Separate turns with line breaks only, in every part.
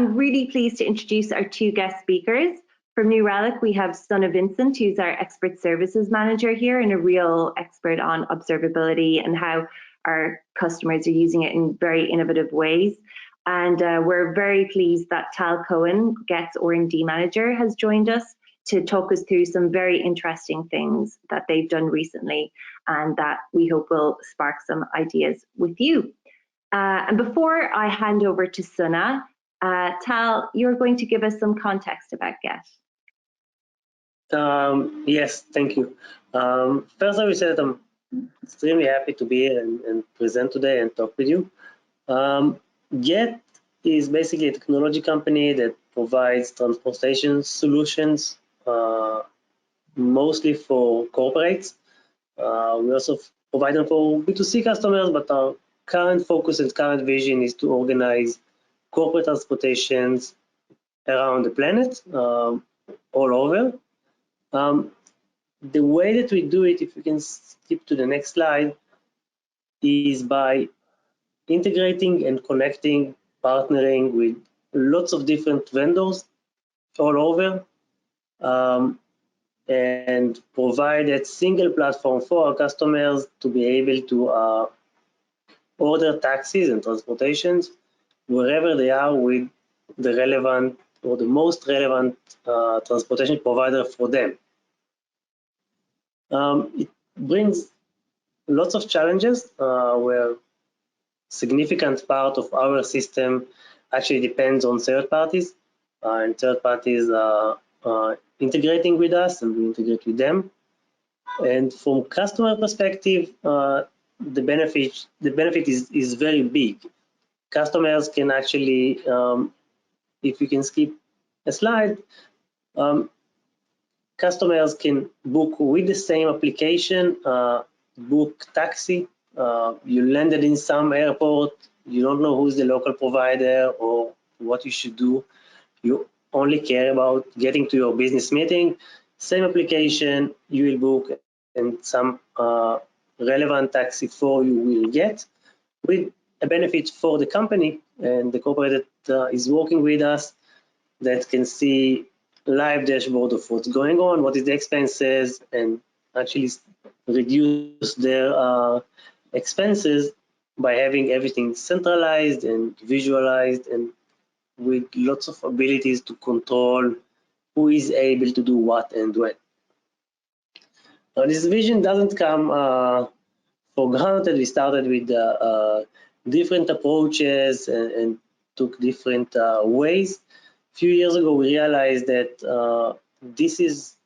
I'm really pleased to introduce our two guest speakers. From New Relic, we have Sunna Vincent, who's our expert services manager here and a real expert on observability and how our customers are using it in very innovative ways. And we're very pleased that Tal Cohen, Gett's R&D manager, has joined us to talk us through some very interesting things that they've done recently and that we hope will spark some ideas with you. And before I hand over to Sunna, Tal, you're going to give us some context about Gett.
Yes, thank you. First, I will say that I'm extremely happy to be here and present today and talk with you. Gett is basically a technology company that provides transportation solutions, mostly for corporates. We also provide them for B2C customers, but our current focus and current vision is to organize corporate transportations around the planet, all over. The way that we do it, if you can skip to the next slide, is by integrating and connecting, partnering with lots of different vendors all over, and provide a single platform for our customers to be able to order taxis and transportations wherever they are with the relevant or the most relevant transportation provider for them. It brings lots of challenges where significant part of our system actually depends on third parties, and third parties are integrating with us and we integrate with them. And from customer perspective, the benefit is very big. Customers can actually, if you can skip a slide, customers can book with the same application, book taxi. You landed in some airport, you don't know who's the local provider or what you should do. You only care about getting to your business meeting. Same application, you will book, and some relevant taxi for you will get, with a benefit for the company and the corporate that is working with us, that can see live dashboard of what's going on, what is the expenses, and actually reduce their expenses by having everything centralized and visualized and with lots of abilities to control who is able to do what and when. Now, this vision doesn't come for granted. We started with different approaches and took different ways. A few years ago, we realized that this is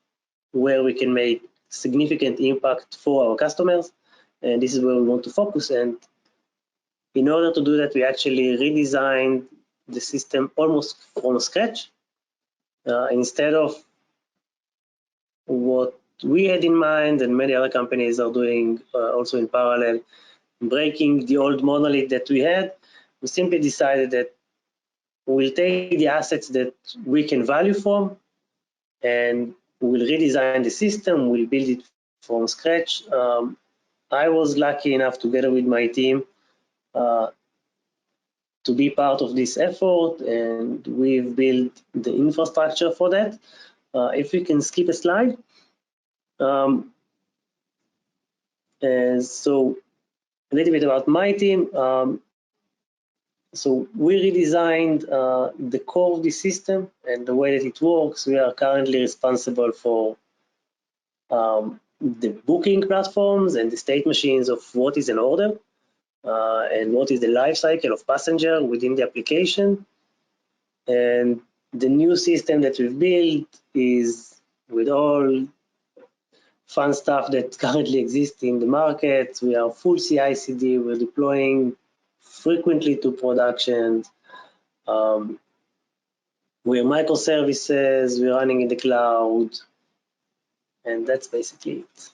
where we can make significant impact for our customers, and this is where we want to focus. And in order to do that, we actually redesigned the system almost from scratch. Instead of what we had in mind, and many other companies are doing also in parallel, breaking the old monolith that we had, we simply decided that we'll take the assets that we can value from and we'll redesign the system, we'll build it from scratch. I was lucky enough, together with my team, to be part of this effort, and we've built the infrastructure for that. If we can skip a slide. And so a little bit about my team. So we redesigned the core of the system and the way that it works. We are currently responsible for the booking platforms and the state machines of what is an order and what is the life cycle of passenger within the application. And the new system that we've built is with all fun stuff that currently exists in the market. We are full CI/CD. We're deploying frequently to production. We're microservices. We're running in the cloud, and that's basically it.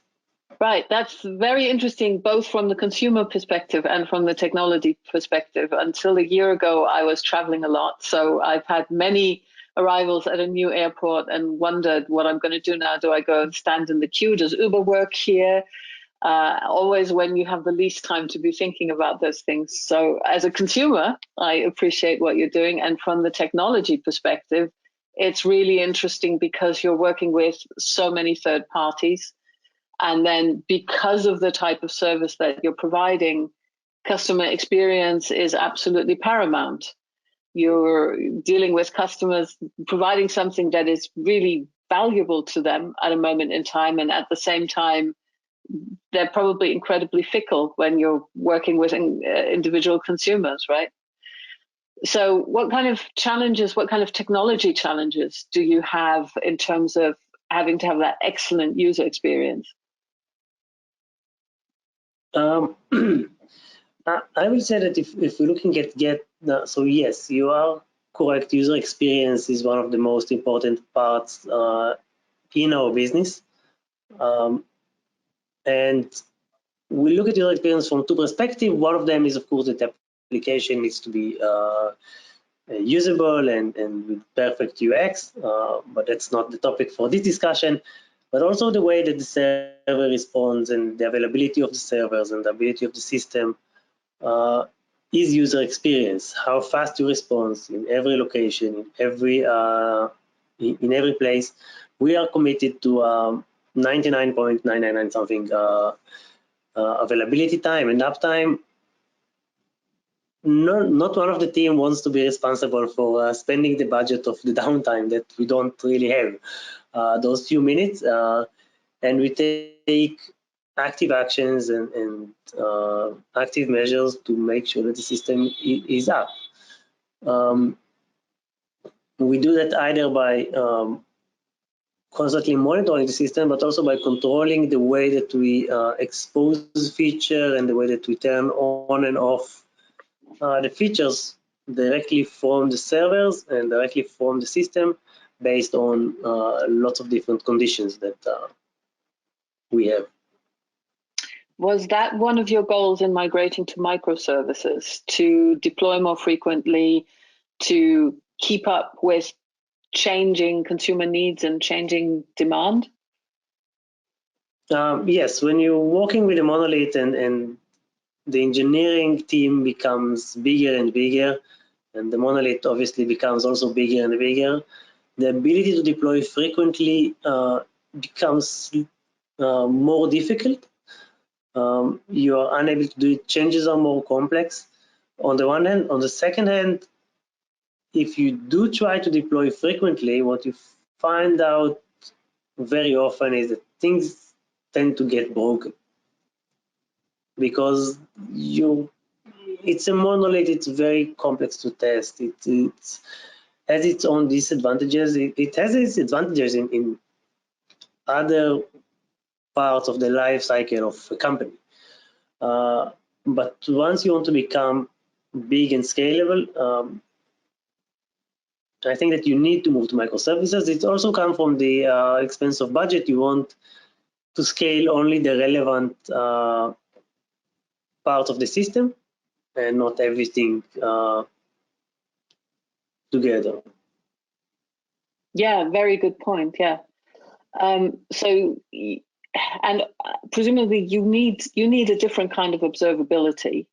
Right, that's very interesting, both from the consumer perspective and from the technology perspective. Until a year ago, I was traveling a lot, so I've had many arrivals at a new airport and wondered what I'm going to do now. Do I go and stand in the queue? Does Uber work here? always when you have the least time to be thinking about those things. So as a consumer, I appreciate what you're doing. And from the technology perspective, it's really interesting because you're working with so many third parties. And then because of the type of service that you're providing, customer experience is absolutely paramount. You're dealing with customers, providing something that is really valuable to them at a moment in time. And at the same time, they're probably incredibly fickle when you're working with individual consumers, right? So what kind of challenges, what kind of technology challenges do you have in terms of having to have that excellent user experience?
I will say that if we're looking at Gett, so yes, you are correct. User experience is one of the most important parts in our business. And we look at user experience from two perspectives. One of them is, of course, that the application needs to be usable and with perfect UX, but that's not the topic for this discussion. But also the way that the server responds and the availability of the servers and the ability of the system is user experience. How fast you respond in every location, in every place. We are committed to 99.999 something availability time and uptime. Not one of the team wants to be responsible for spending the budget of the downtime that we don't really have those few minutes, and we take active actions and active measures to make sure that the system is up. We do that either by constantly monitoring the system, but also by controlling the way that we expose feature and the way that we turn on and off the features directly from the servers and directly from the system based on lots of different conditions that we have.
Was that one of your goals in migrating to microservices, to deploy more frequently, to keep up with changing consumer needs and changing demand?
Yes, when you're working with a monolith and the engineering team becomes bigger and bigger, and the monolith obviously becomes also bigger and bigger, the ability to deploy frequently becomes more difficult. You are unable to do it. Changes are more complex on the one hand. On the second hand, if you do try to deploy frequently, what you find out very often is that things tend to get broken because it's a monolith. It's very complex to test. It has its own disadvantages. It has its advantages in other parts of the life cycle of a company. But once you want to become big and scalable, I think that you need to move to microservices. It also comes from the expense of budget. You want to scale only the relevant parts of the system and not everything together.
Yeah, very good point. Yeah. So, and presumably you need a different kind of observability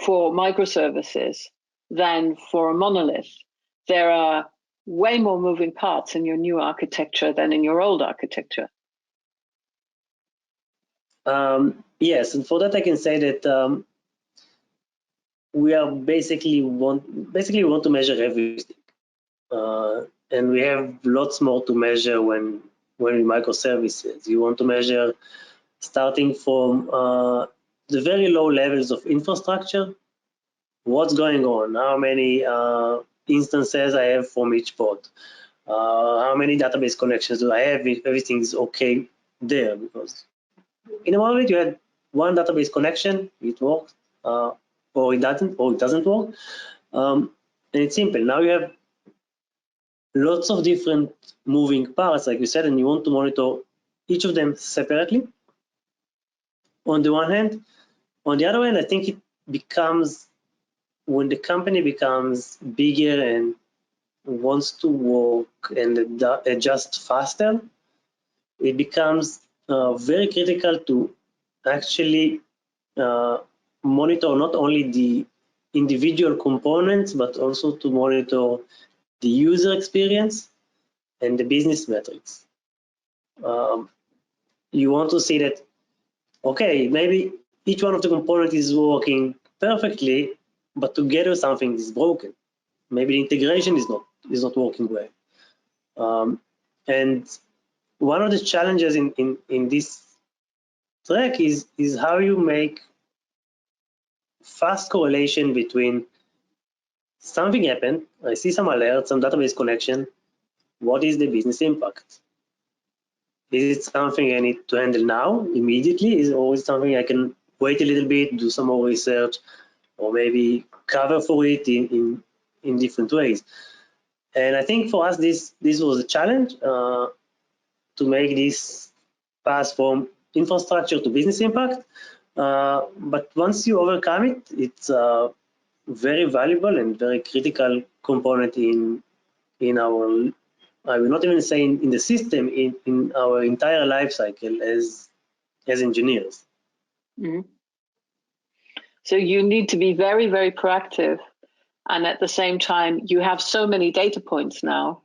for microservices than for a monolith. There are way more moving parts in your new architecture than in your old architecture.
Yes, and for that I can say that we are basically want to measure everything, and we have lots more to measure when we microservices. You want to measure starting from the very low levels of infrastructure. What's going on? How many instances I have from each pod? How many database connections do I have? If everything is okay there, because in a monolith you had one database connection, it works, or it doesn't work, and it's simple. Now you have lots of different moving parts, like you said, and you want to monitor each of them separately. On the one hand, on the other hand, I think it becomes, when the company becomes bigger and wants to work and adjust faster, it becomes very critical to actually monitor not only the individual components, but also to monitor the user experience and the business metrics. You want to see that, okay, maybe each one of the components is working perfectly, but together something is broken. Maybe the integration is not working well. And one of the challenges in this track is how you make fast correlation between something happened, I see some alert, some database connection, what is the business impact? Is it something I need to handle now, immediately? Is it always something I can wait a little bit, do some more research, or maybe cover for it in different ways? And I think for us, this was a challenge to make this pass from infrastructure to business impact. But once you overcome it, it's a very valuable and very critical component in our, I will not even say in the system, in our entire life cycle as engineers.
Mm-hmm. So you need to be very, very proactive. And at the same time, you have so many data points now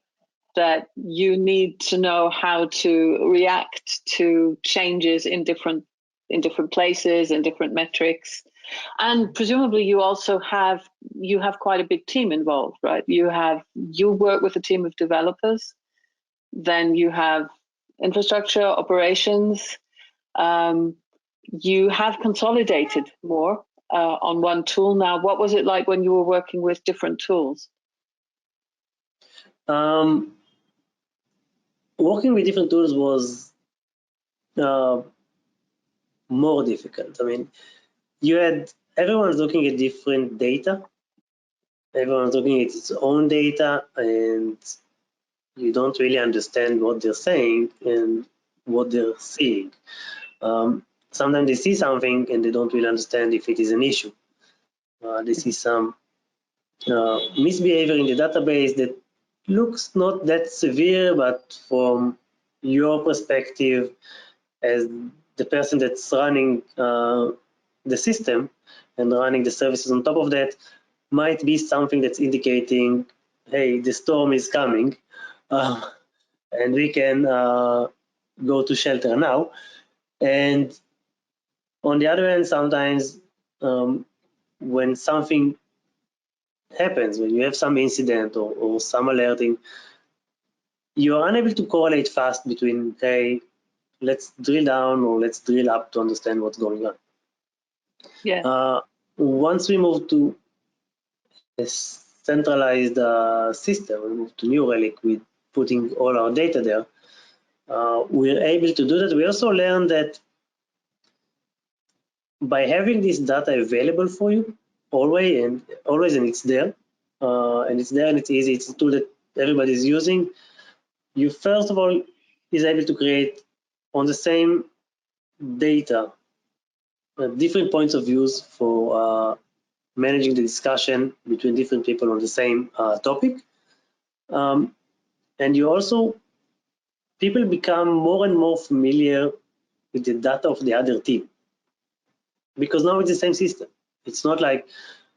that you need to know how to react to changes in different places and different metrics. And presumably you also have quite a big team involved, right? You work with a team of developers, then you have infrastructure, operations. You have consolidated more on one tool now. What was it like when you were working with different tools?
Working with different tools was more difficult. I mean, everyone's looking at different data. Everyone's looking at its own data, and you don't really understand what they're saying and what they're seeing. Sometimes they see something and they don't really understand if it is an issue. They see some misbehavior in the database that looks not that severe, but from your perspective as the person that's running the system and running the services on top of that, might be something that's indicating, hey, the storm is coming, and we can go to shelter now. And on the other hand, sometimes when something happens, when you have some incident or some alerting, you are unable to correlate fast between, hey, let's drill down or let's drill up to understand what's going on.
Yeah.
Once we move to a centralized system, we move to New Relic with putting all our data there, we're able to do that. We also learned that by having this data available for you always and it's there, and it's easy, it's a tool that everybody is using, you first of all is able to create on the same data different points of views for managing the discussion between different people on the same topic. And you also, people become more and more familiar with the data of the other team, because now it's the same system. It's not like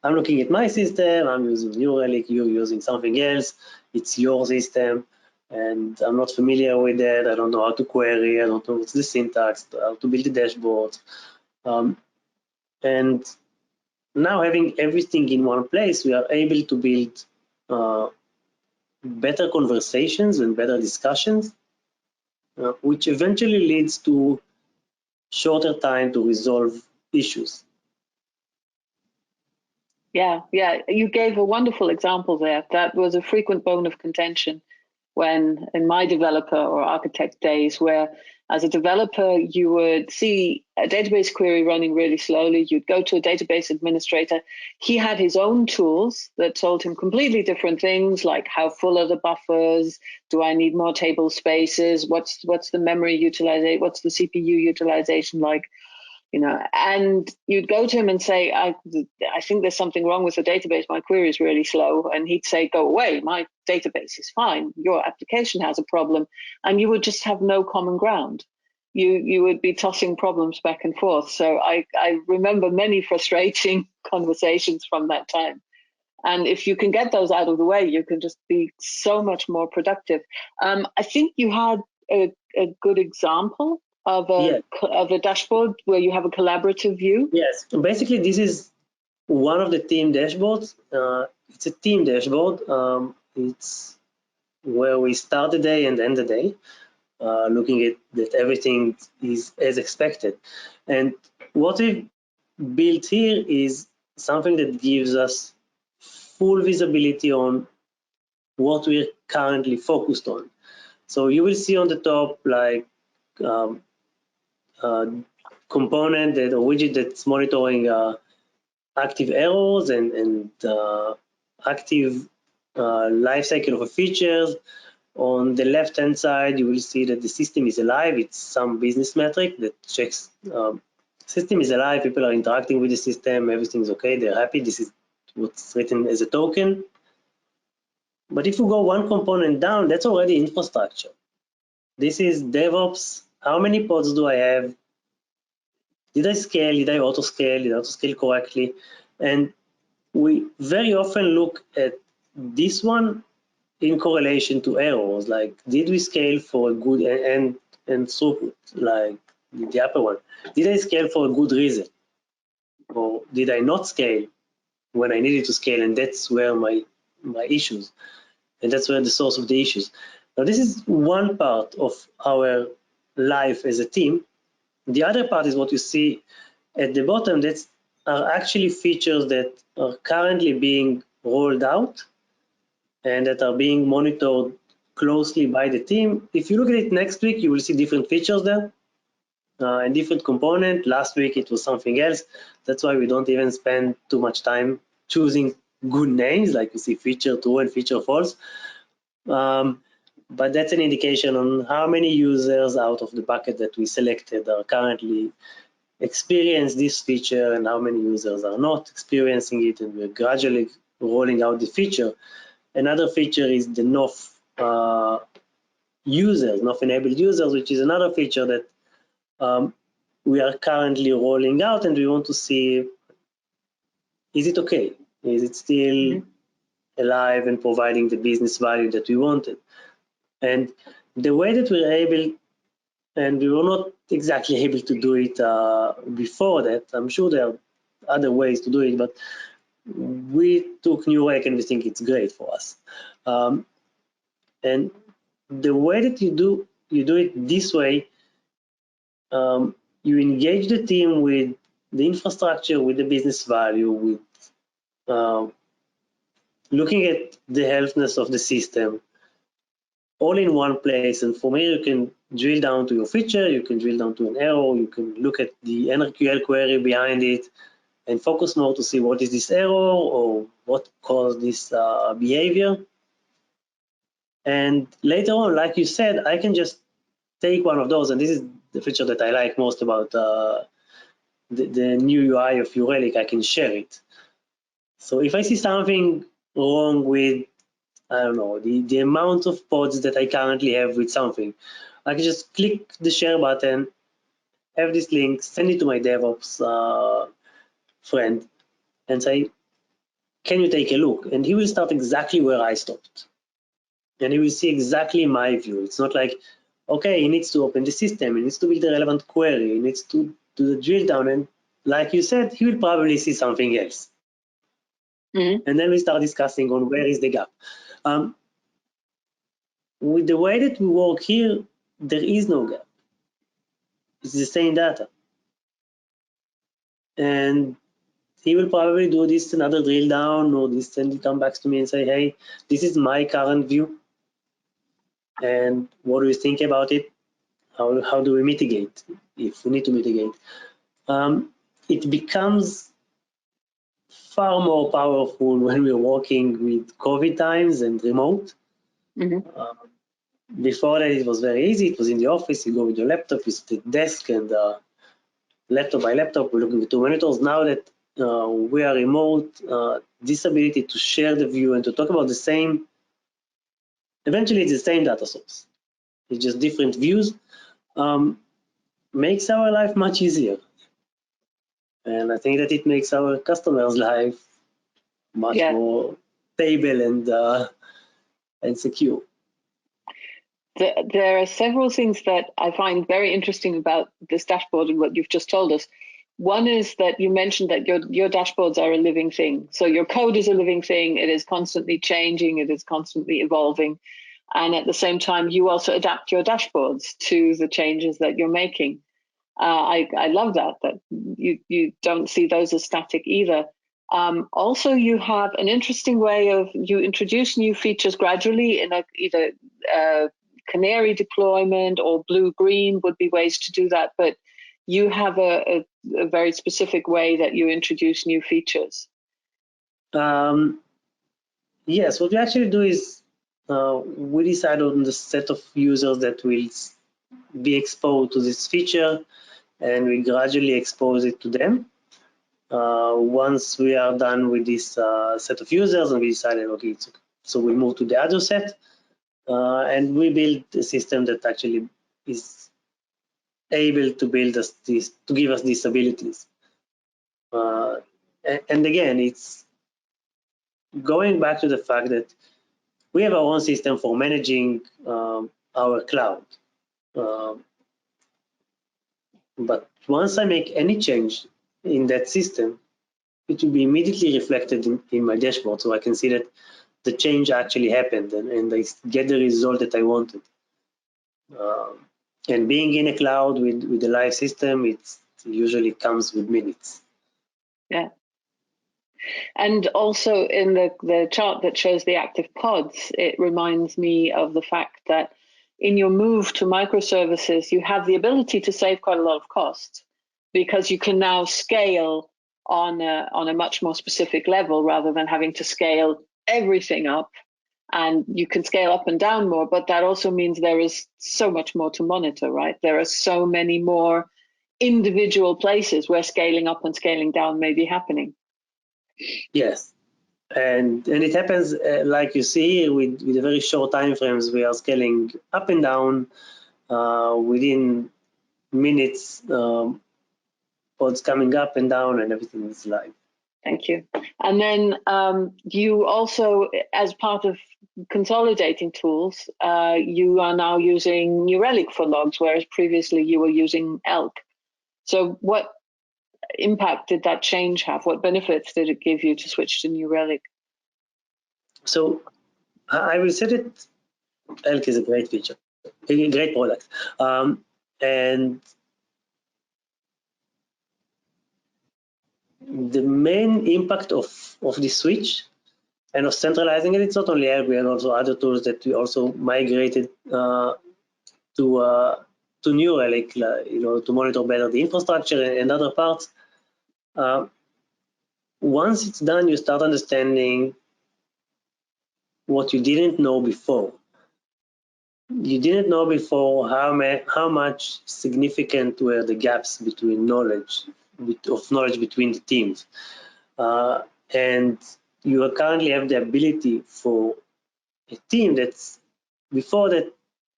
I'm looking at my system, I'm using New Relic, you're using something else, it's your system, and I'm not familiar with that, I don't know how to query, I don't know what's the syntax, how to build the dashboards. And now having everything in one place, we are able to build better conversations and better discussions, which eventually leads to shorter time to resolve issues.
Yeah, you gave a wonderful example there. That was a frequent bone of contention when in my developer or architect days, where as a developer, you would see a database query running really slowly. You'd go to a database administrator. He had his own tools that told him completely different things, like how full are the buffers? Do I need more table spaces? What's the memory utilization? What's the CPU utilization like? You know, and you'd go to him and say, I think there's something wrong with the database. My query is really slow. And he'd say, go away. My database is fine. Your application has a problem. And you would just have no common ground. you would be tossing problems back and forth. So I remember many frustrating conversations from that time. And if you can get those out of the way, you can just be so much more productive. I think you had a good example of a dashboard where you have a collaborative view.
Yes, basically this is one of the team dashboards. It's a team dashboard. It's where we start the day and end the day, looking at that everything is as expected. And what we've built here is something that gives us full visibility on what we're currently focused on. So you will see on the top like component that or widget that's monitoring active errors and active life cycle of a features. On the left-hand side, you will see that the system is alive. It's some business metric that checks system is alive, people are interacting with the system, everything's okay, they're happy. This is what's written as a token. But if you go one component down, that's already infrastructure. This is DevOps. How many pods do I have? Did I scale? Did I auto-scale? Did I auto-scale correctly? And we very often look at this one in correlation to errors, like did we scale for a good and throughput, like the upper one? Did I scale for a good reason? Or did I not scale when I needed to scale? And that's where my issues, and that's where the source of the issues. Now this is one part of our life as a team. The other part is what you see at the bottom. That are actually features that are currently being rolled out and that are being monitored closely by the team. If you look at it next week, you will see different features there and different component. Last week it was something else. That's why we don't even spend too much time choosing good names, like you see feature true and feature false. But that's an indication on how many users out of the bucket that we selected are currently experience this feature and how many users are not experiencing it, and we're gradually rolling out the feature. Another feature is the NOF users, NOF-enabled users, which is another feature that we are currently rolling out, and we want to see, is it okay? Is it still alive and providing the business value that we wanted? And the way that we're able, and we were not exactly able to do it before that, I'm sure there are other ways to do it, but we took New Relic and we think it's great for us. And the way that you do it this way, you engage the team with the infrastructure, with the business value, with looking at the healthiness of the system, all in one place. And from here, you can drill down to your feature, you can drill down to an error, you can look at the NRQL query behind it, and focus more to see what is this error or what caused this behavior. And later on, like you said, I can just take one of those, and this is the feature that I like most about the new UI of Relic. I can share it. So if I see something wrong with, I don't know, the amount of pods that I currently have with something, I can just click the share button, have this link, send it to my DevOps friend, and say, can you take a look? And he will start exactly where I stopped. And he will see exactly my view. It's not like, okay, he needs to open the system, he needs to build the relevant query, he needs to do the drill down, and like you said, he will probably see something else. And then we start discussing on where is the gap. With the way that we work here, there is no gap. It's the same data. And he will probably do this another drill down or this, and he come back to me and say, hey, this is my current view. And what do you think about it? How do we mitigate if we need to mitigate? It becomes far more powerful when we're working with COVID times and remote. Before that, it was very easy. It was in the office. You go with your laptop, you sit at the desk, and laptop by laptop, we're looking at 2 monitors. Now that we are remote, this ability to share the view and to talk about the same, eventually it's the same data source. It's just different views. makes our life much easier. And I think that it makes our customers' life much more stable and secure.
There are several things that I find very interesting about this dashboard and what you've just told us. One is that you mentioned that your dashboards are a living thing. So your code is a living thing. It is constantly changing. It is constantly evolving. And at the same time, you also adapt your dashboards to the changes that you're making. I love that you don't see those as static either. Also, you have an interesting way of, you introduce new features gradually in either canary deployment or blue-green would be ways to do that, but you have a very specific way that you introduce new features.
Yes, what we actually do is we decide on the set of users that will be exposed to this feature, and we gradually expose it to them. Once we are done with this set of users and we decided, okay, so we move to the other set, and we build a system that actually is able to build us this, to give us these abilities. And again, it's going back to the fact that we have our own system for managing our cloud. But once I make any change in that system, it will be immediately reflected in my dashboard, so I can see that the change actually happened and I get the result that I wanted. And being in a cloud with a live system, it usually comes with minutes.
Yeah. And also in the chart that shows the active pods, it reminds me of the fact that in your move to microservices, you have the ability to save quite a lot of costs because you can now scale on a much more specific level rather than having to scale everything up. And you can scale up and down more, but that also means there is so much more to monitor, right? There are so many more individual places where scaling up and scaling down may be happening.
Yes, and it happens like you see with a very short time frames. We are scaling up and down within minutes. Pods coming up and down, and everything is live.
Thank you. And then you also, as part of consolidating tools, you are now using New Relic for logs, whereas previously you were using Elk. So what impact did that change have? What benefits did it give you to switch to New Relic?
So I will say that Elk is a great feature, a great product. And the main impact of this switch and of centralizing it, it's not only Elk, we have also other tools that we also migrated to New Relic, to monitor better the infrastructure and other parts. Once it's done, you start understanding what you didn't know before. You didn't know before how much significant were the gaps between knowledge between the teams, and you currently have the ability for a team that's before that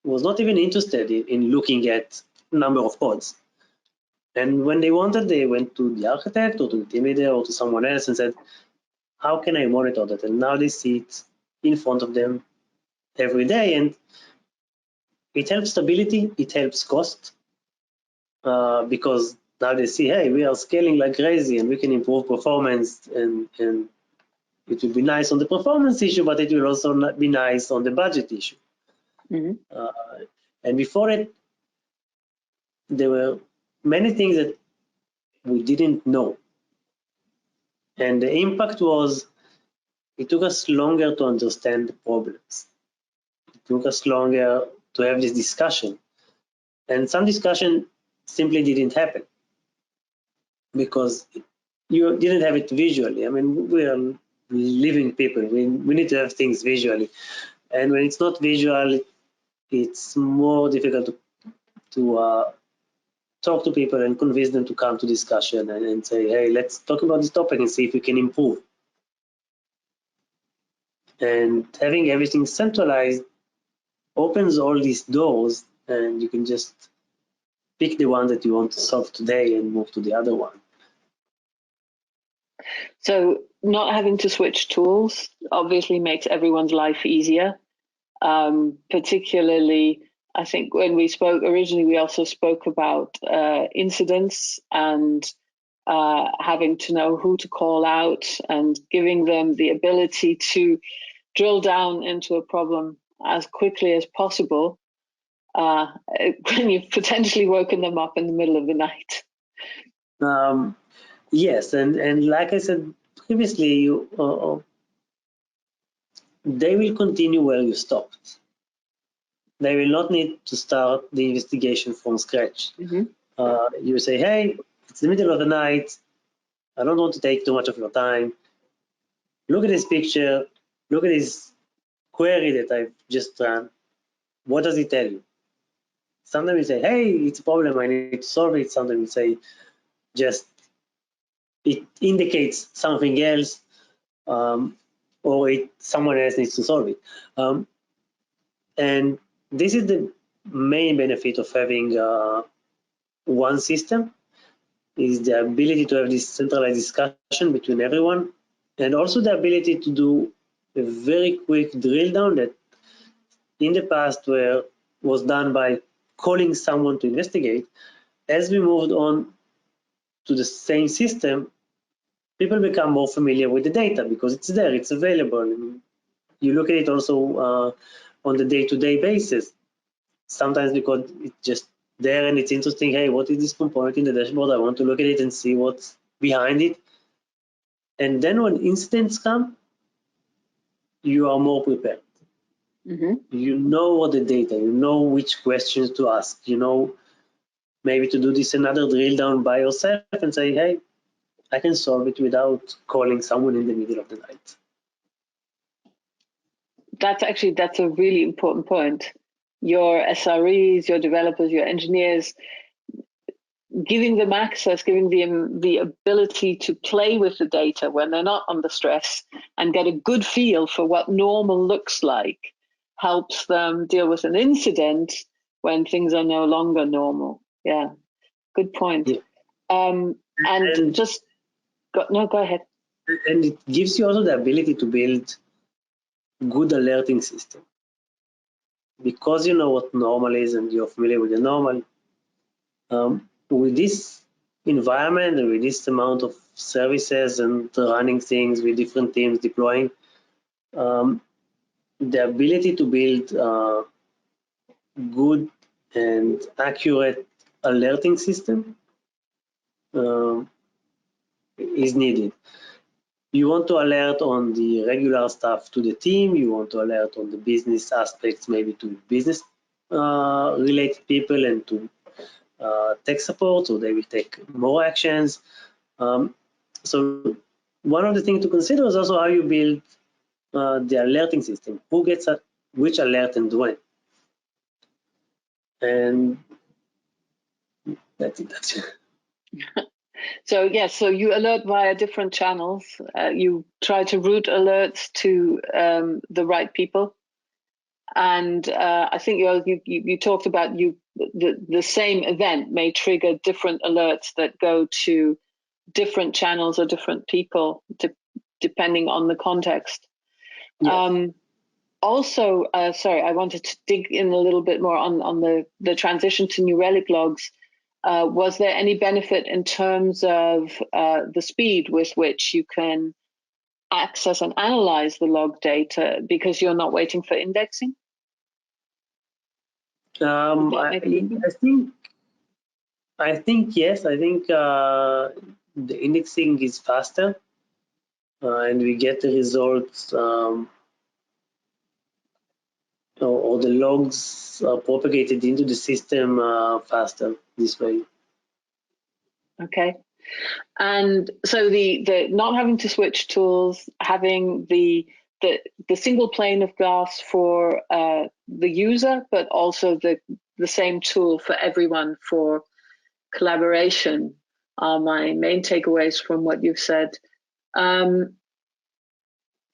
was not even interested in looking at number of pods. And when they wanted, they went to the architect or to the team leader or to someone else and said, how can I monitor that? And now they see it in front of them every day, and it helps stability, it helps cost, because now they see, hey, we are scaling like crazy and we can improve performance, and it will be nice on the performance issue, but it will also not be nice on the budget issue. Mm-hmm. And before it, there were many things that we didn't know. And the impact was, it took us longer to understand the problems. It took us longer to have this discussion. And some discussion simply didn't happen because you didn't have it visually. I mean, we are living people. We need to have things visually. And when it's not visual, it's more difficult to talk to people and convince them to come to discussion and say, hey, let's talk about this topic and see if we can improve. And having everything centralized opens all these doors, and you can just pick the one that you want to solve today and move to the other one.
So not having to switch tools obviously makes everyone's life easier. Particularly, I think when we spoke originally, we also spoke about incidents and having to know who to call out and giving them the ability to drill down into a problem as quickly as possible when you've potentially woken them up in the middle of the night.
Yes, and like I said previously, they will continue where you stopped. They will not need to start the investigation from scratch. You say, hey, it's the middle of the night. I don't want to take too much of your time. Look at this picture. Look at this query that I've just run. What does it tell you? Sometimes you say, hey, it's a problem. I need to solve it. Sometimes you say, just it indicates something else, or someone else needs to solve it. And this is the main benefit of having one system, is the ability to have this centralized discussion between everyone, and also the ability to do a very quick drill down that in the past was done by calling someone to investigate. As we moved on to the same system, people become more familiar with the data because it's there, it's available. I mean, you look at it also on the day-to-day basis. Sometimes because it's just there and it's interesting, hey, what is this component in the dashboard? I want to look at it and see what's behind it. And then when incidents come, you are more prepared. You know what the data, you know which questions to ask, you know maybe to do this another drill down by yourself and say, hey, I can solve it without calling someone in the middle of the night.
That's a really important point. Your SREs, your developers, your engineers, giving them access, giving them the ability to play with the data when they're not under stress and get a good feel for what normal looks like helps them deal with an incident when things are no longer normal. Yeah, good point.
Yeah.
And just, go ahead.
And it gives you also the ability to build good alerting system. Because you know what normal is and you're familiar with the normal, with this environment and with this amount of services and running things with different teams deploying, the ability to build good and accurate alerting system is needed. You want to alert on the regular stuff to the team, you want to alert on the business aspects, maybe to business related people and to tech support, so they will take more actions. So one of the things to consider is also how you build the alerting system. Who gets which alert and when? And that's it.
So yes, so you alert via different channels. You try to route alerts to the right people, and I think you talked about the same event may trigger different alerts that go to different channels or different people depending on the context. Yes. Also, sorry, I wanted to dig in a little bit more on the transition to New Relic logs. Was there any benefit in terms of the speed with which you can access and analyze the log data because you're not waiting for indexing?
I think yes. I think the indexing is faster, and we get the results, or the logs are propagated into the system faster this way.
Okay. And so the not having to switch tools, having the single pane of glass for the user, but also the same tool for everyone for collaboration are my main takeaways from what you've said.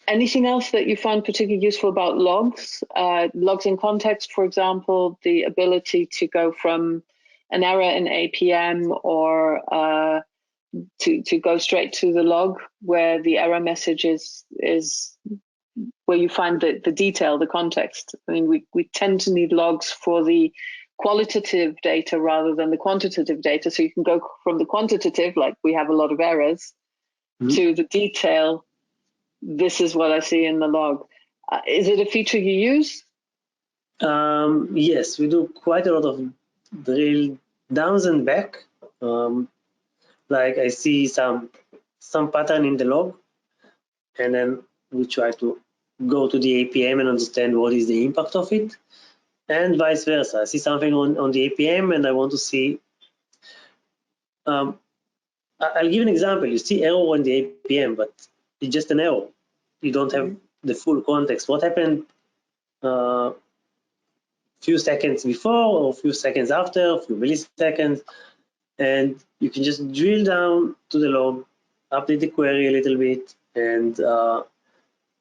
Anything else that you find particularly useful about logs? Logs in context, for example, the ability to go from an error in APM, or to go straight to the log where the error message is where you find the detail, the context. I mean, we tend to need logs for the qualitative data rather than the quantitative data. So you can go from the quantitative, like we have a lot of errors, to the detail. This is what I see in the log. Is it a feature you use?
Yes, we do quite a lot of drill downs and back. Like I see some pattern in the log, and then we try to go to the APM and understand what is the impact of it, and vice versa. I see something on the APM and I want to see. I'll give an example. You see error on the APM, but it's just an error. You don't have the full context. What happened few seconds before or a few seconds after, a few milliseconds, and you can just drill down to the log, update the query a little bit, and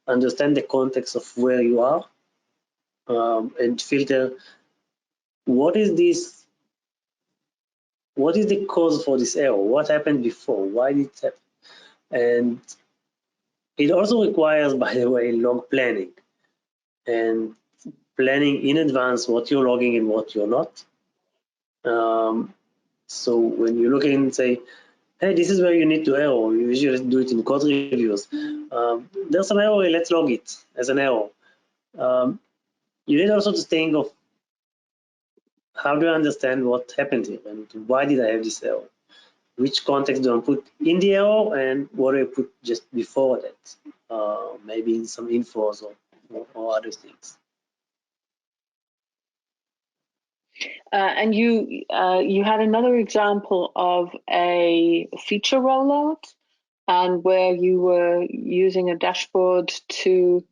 understand the context of where you are, and filter what is the cause for this error, what happened before, why did it happen. And it also requires, by the way, log planning and planning in advance what you're logging and what you're not. So when you look in and say, hey, this is where you need to error, you usually do it in code reviews. There's some error, let's log it as an error. You need also to think of how do I understand what happened here and why did I have this error? Which context do I put in the error and what do I put just before that? Maybe in some infos or other things.
And you had another example of a feature rollout, and where you were using a dashboard to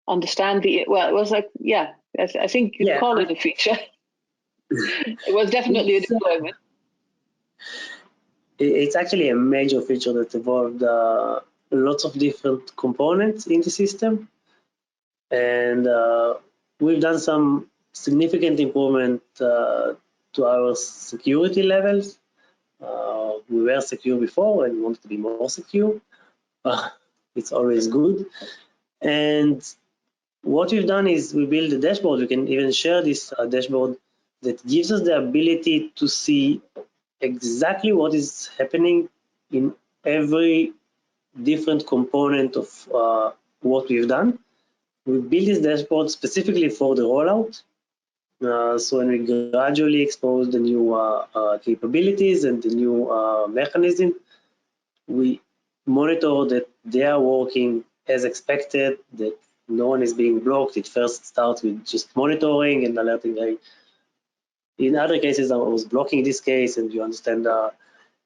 understand it was like, I think you'd call it a feature. It was definitely a deployment.
It's actually a major feature that involved lots of different components in the system, and we've done some significant improvement to our security levels. We were secure before and we want to be more secure. It's always good. And what we've done is we build a dashboard. We can even share this dashboard that gives us the ability to see exactly what is happening in every different component of what we've done. We built this dashboard specifically for the rollout. So when we gradually expose the new capabilities and the new mechanism, we monitor that they are working as expected, that no one is being blocked. It first starts with just monitoring and alerting. In other cases, I was blocking this case, and you understand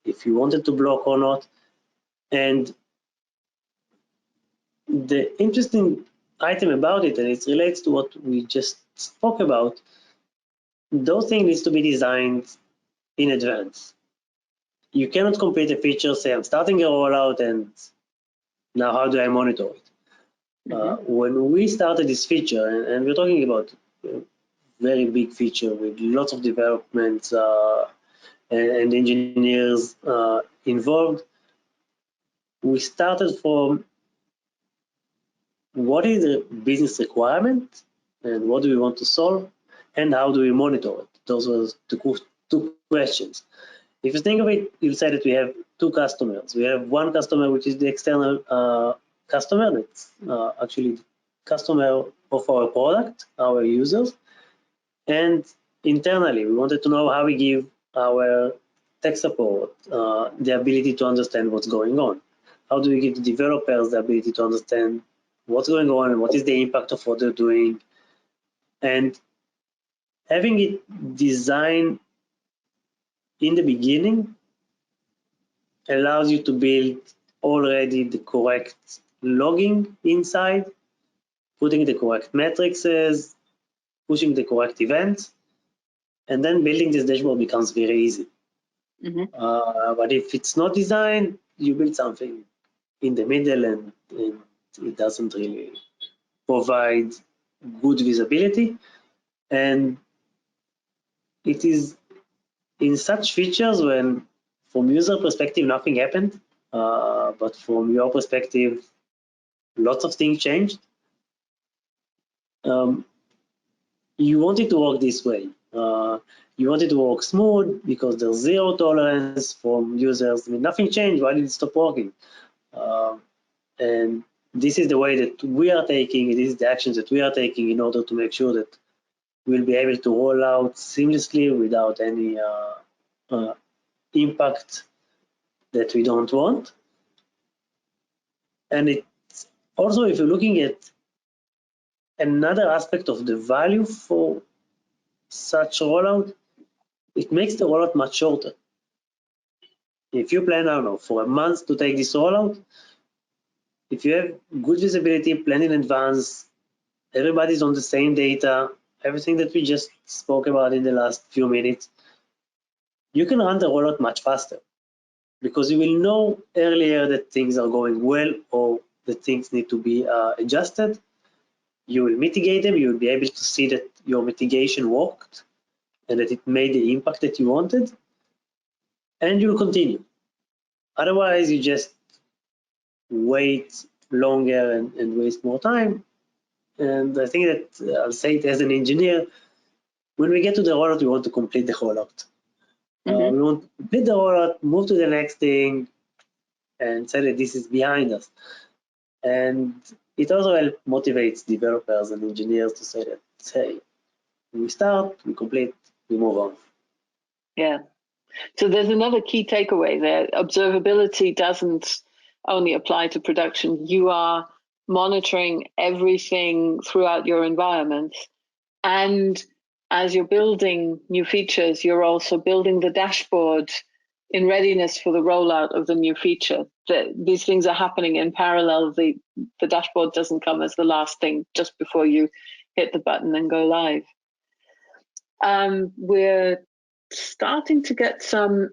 if you wanted to block or not. And the interesting item about it, and it relates to what we just spoke about, those things need to be designed in advance. You cannot complete a feature, say I'm starting a rollout, and now how do I monitor it? When we started this feature, and we're talking about a very big feature with lots of developments and engineers involved, we started from what is the business requirement and what do we want to solve and how do we monitor it? Those were the two questions. If you think of it, you'll say that we have two customers. We have one customer, which is the external customer, that's actually the customer of our product, our users. And internally, we wanted to know how we give our tech support the ability to understand what's going on. How do we give the developers the ability to understand what's going on and what is the impact of what they're doing? And having it designed in the beginning allows you to build already the correct logging inside, putting the correct metrics, pushing the correct events, and then building this dashboard becomes very easy. But if it's not designed, you build something in the middle and it doesn't really provide good visibility. And it is in such features, when from user perspective nothing happened, but from your perspective lots of things changed, you want it to work this way. You want it to work smooth because there's zero tolerance from users. I mean, nothing changed. Why did it stop working? And this is the way that we are taking, this is the actions that we are taking in order to make sure that we'll be able to roll out seamlessly without any impact that we don't want. And it's also, if you're looking at another aspect of the value for such rollout, it makes the rollout much shorter. If you plan, I don't know, for a month to take this rollout, if you have good visibility, plan in advance, everybody's on the same data, everything that we just spoke about in the last few minutes, you can run the rollout much faster because you will know earlier that things are going well or that things need to be adjusted. You will mitigate them, you will be able to see that your mitigation worked and that it made the impact that you wanted, and you'll continue. Otherwise, you just wait longer and waste more time. And I think that I'll say it as an engineer, when we get to the rollout, we want to complete the rollout. We want to complete the rollout, move to the next thing, and say that this is behind us. And it also motivates developers and engineers to say that, hey, we start, we complete, we move on.
Yeah. So there's another key takeaway there. Observability doesn't only apply to production. You are monitoring everything throughout your environment. And as you're building new features, you're also building the dashboard in readiness for the rollout of the new feature. These things are happening in parallel. The dashboard doesn't come as the last thing just before you hit the button and go live. We're starting to get some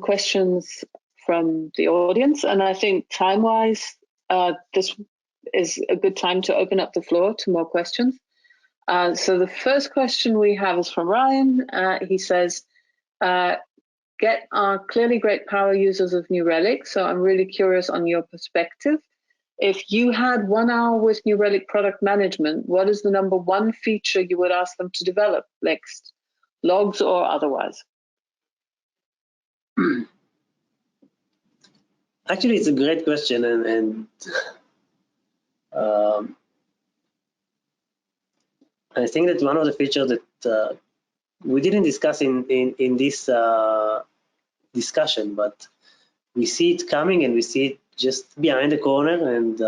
questions from the audience, and I think time-wise, this is a good time to open up the floor to more questions. So the first question we have is from Ryan. He says, Gett are clearly great power users of New Relic, so I'm really curious on your perspective. If you had 1 hour with New Relic product management, what is the number one feature you would ask them to develop next, logs or otherwise?
Actually, it's a great question, and I think that one of the features that we didn't discuss in this discussion, but we see it coming and we see it just behind the corner, and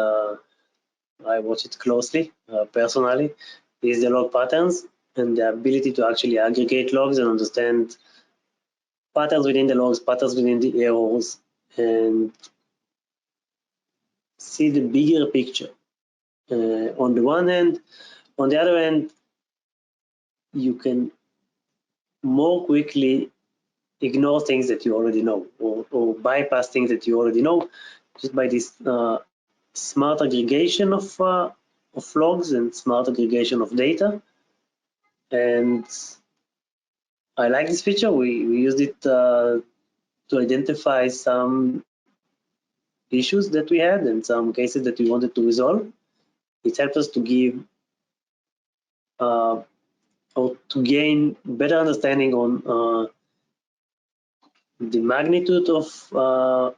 I watch it closely personally, is the log patterns and the ability to actually aggregate logs and understand patterns within the logs, patterns within the errors, and see the bigger picture. On the one hand, on the other hand, you can more quickly ignore things that you already know, or bypass things that you already know, just by this smart aggregation of logs and smart aggregation of data. And I like this feature. We used it to identify some issues that we had and some cases that we wanted to resolve. It helps us to give or to gain better understanding on the magnitude of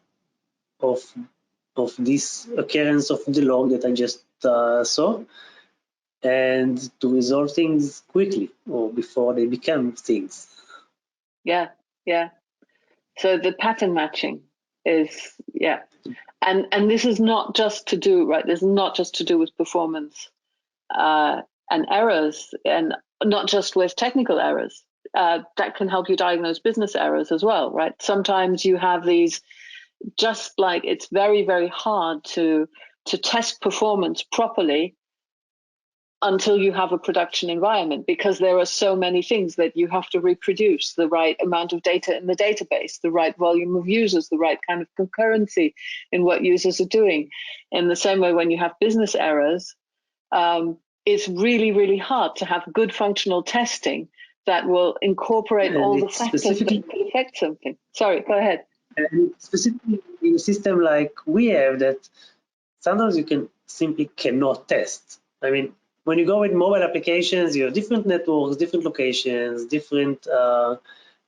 this occurrence of the log that I just saw, and to resolve things quickly or before they become things.
Yeah. So the pattern matching is, and this is not just to do, right? This is not just to do with performance and errors, and not just with technical errors. That can help you diagnose business errors as well, right? Sometimes you have these, just like it's very, very hard to test performance properly until you have a production environment, because there are so many things that you have to reproduce: the right amount of data in the database, the right volume of users, the right kind of concurrency in what users are doing. In the same way, when you have business errors, it's really, really hard to have good functional testing that will incorporate
And
all the
it's
factors
specifically,
that could affect something. Sorry, go ahead.
and specifically in a system like we have, that sometimes you can simply cannot test. I mean, when you go with mobile applications, you have different networks, different locations, different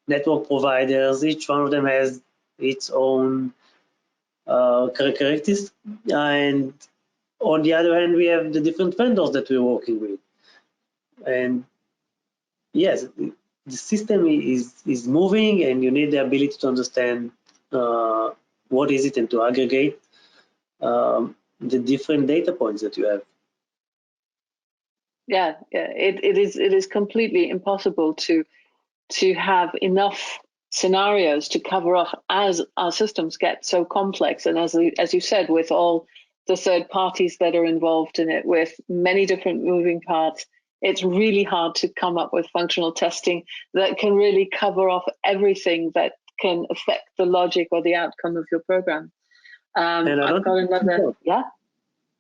network providers. Each one of them has its own characteristics. And on the other hand, we have the different vendors that we're working with. And yes, the system is moving, and you need the ability to understand what is it and to aggregate the different data points that you have.
Yeah, it is completely impossible to have enough scenarios to cover off as our systems get so complex, and as you said, with all the third parties that are involved in it, with many different moving parts, it's really hard to come up with functional testing that can really cover off everything that can affect the logic or the outcome of your program.
And
I've got another, yeah?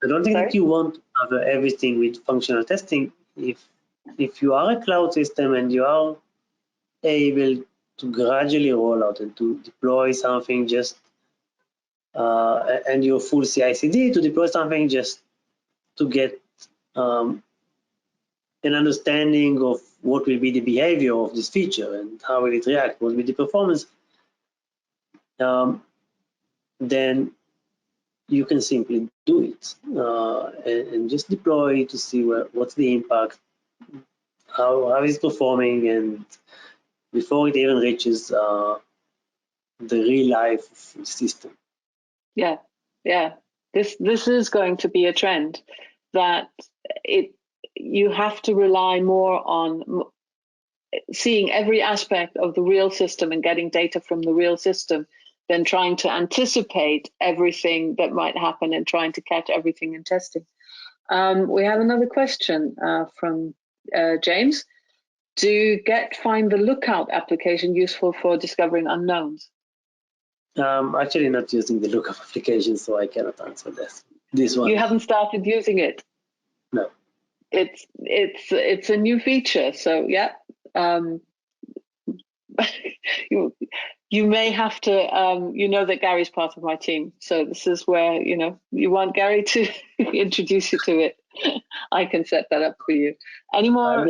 I don't think
Sorry?
that you want to cover everything with functional testing. If you are a cloud system and you are able to gradually roll out and to deploy something just and your full CI/CD to deploy something just to get an understanding of what will be the behavior of this feature and how will it react, what will be the performance, then you can simply do it and just deploy to see what's the impact, how is it performing, and before it even reaches the real life of the system.
Yeah. This is going to be a trend that you have to rely more on seeing every aspect of the real system and getting data from the real system than trying to anticipate everything that might happen and trying to catch everything in testing. We have another question from James. Do Gett find the Lookout application useful for discovering unknowns?
Actually not using the lookup application, so I cannot answer this one.
You haven't started using it?
No.
It's a new feature, so yeah. You may have to, you know that Gary's part of my team, so this is where, you want Gary to introduce you to it. I can set that up for you. Any more?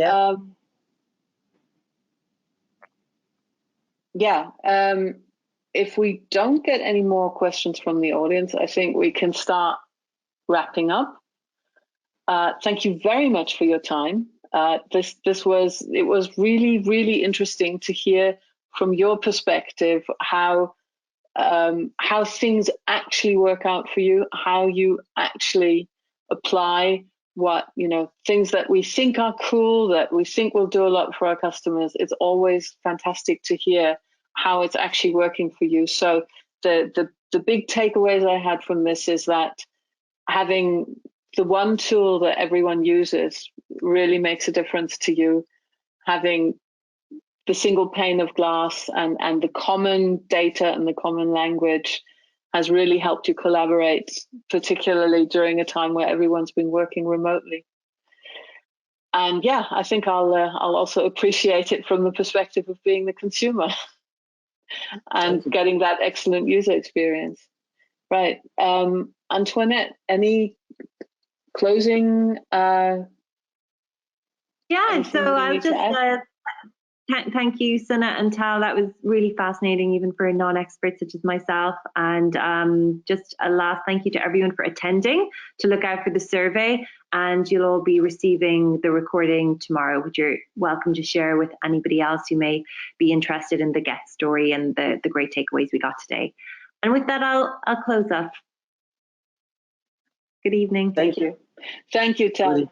If we don't get any more questions from the audience, I think we can start wrapping up. Thank you very much for your time. It was really, really interesting to hear from your perspective how things actually work out for you, how you actually apply what, things that we think are cool, that we think will do a lot for our customers. It's always fantastic to hear how it's actually working for you. So the big takeaways I had from this is that having the one tool that everyone uses really makes a difference to you. Having the single pane of glass and the common data and the common language has really helped you collaborate, particularly during a time where everyone's been working remotely. And yeah, I think I'll also appreciate it from the perspective of being the consumer and getting that excellent user experience. Right. Antoinette, any closing?
So I'll just thank you, Sana and Tal. That was really fascinating, even for a non-expert such as myself. And just a last thank you to everyone for attending. To look out for the survey, and you'll all be receiving the recording tomorrow, which you're welcome to share with anybody else who may be interested in the Gett story and the great takeaways we got today. And with that, I'll close up. Good evening.
Thank you. Thank you, Tal.